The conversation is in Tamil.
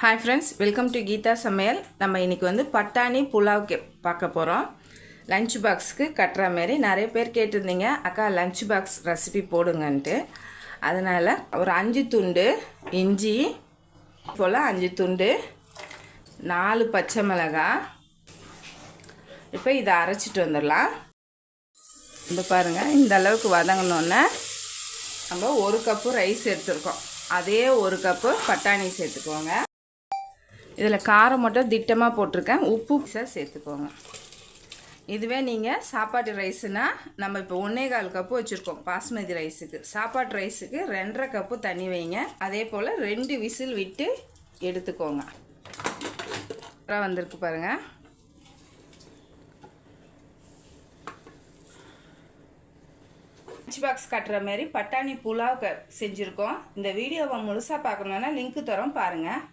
Hi friends, welcome to Geetha Samayal. நம்ம இன்றைக்கி வந்து பட்டாணி புலாவ் பார்க்க போகிறோம். லஞ்ச் பாக்ஸுக்கு கட்டுற மாரி நிறைய பேர் கேட்டிருந்தீங்க, அக்கா லஞ்ச் பாக்ஸ் ரெசிபி போடுங்கன்ட்டு. அதனால் ஒரு 5 துண்டு இஞ்சி போல் 5 துண்டு 4 பச்சை மிளகாய். இப்போ இதை அரைச்சிட்டு வந்துடலாம். இந்த பாருங்கள், இந்த அளவுக்கு வதங்கினோன்னே நம்ம 1 கப்பு ரைஸ் எடுத்துருக்கோம். அதே 1 கப்பு பட்டாணி சேர்த்துக்கோங்க. இதில் காரம் மட்டும் திட்டமாக போட்டிருக்கேன். உப்பு சேர்த்துக்கோங்க. இதுவே நீங்கள் சாப்பாட்டு ரைஸுனால் நம்ம இப்போ 1.25 கப்பு வச்சுருக்கோம் பாஸ்மதி ரைஸுக்கு. சாப்பாட்டு ரைஸுக்கு 2.5 கப்பு தண்ணி வைங்க. அதே போல் 2 விசில் விட்டு எடுத்துக்கோங்க. வந்திருக்கு பாருங்கள். லஞ்ச் பாக்ஸ் கட்டுற மாதிரி பட்டாணி புலாவ் செஞ்சுருக்கோம். இந்த வீடியோவை முழுசாக பார்க்கணுன்னா லிங்க்கு தரோம் பாருங்கள்.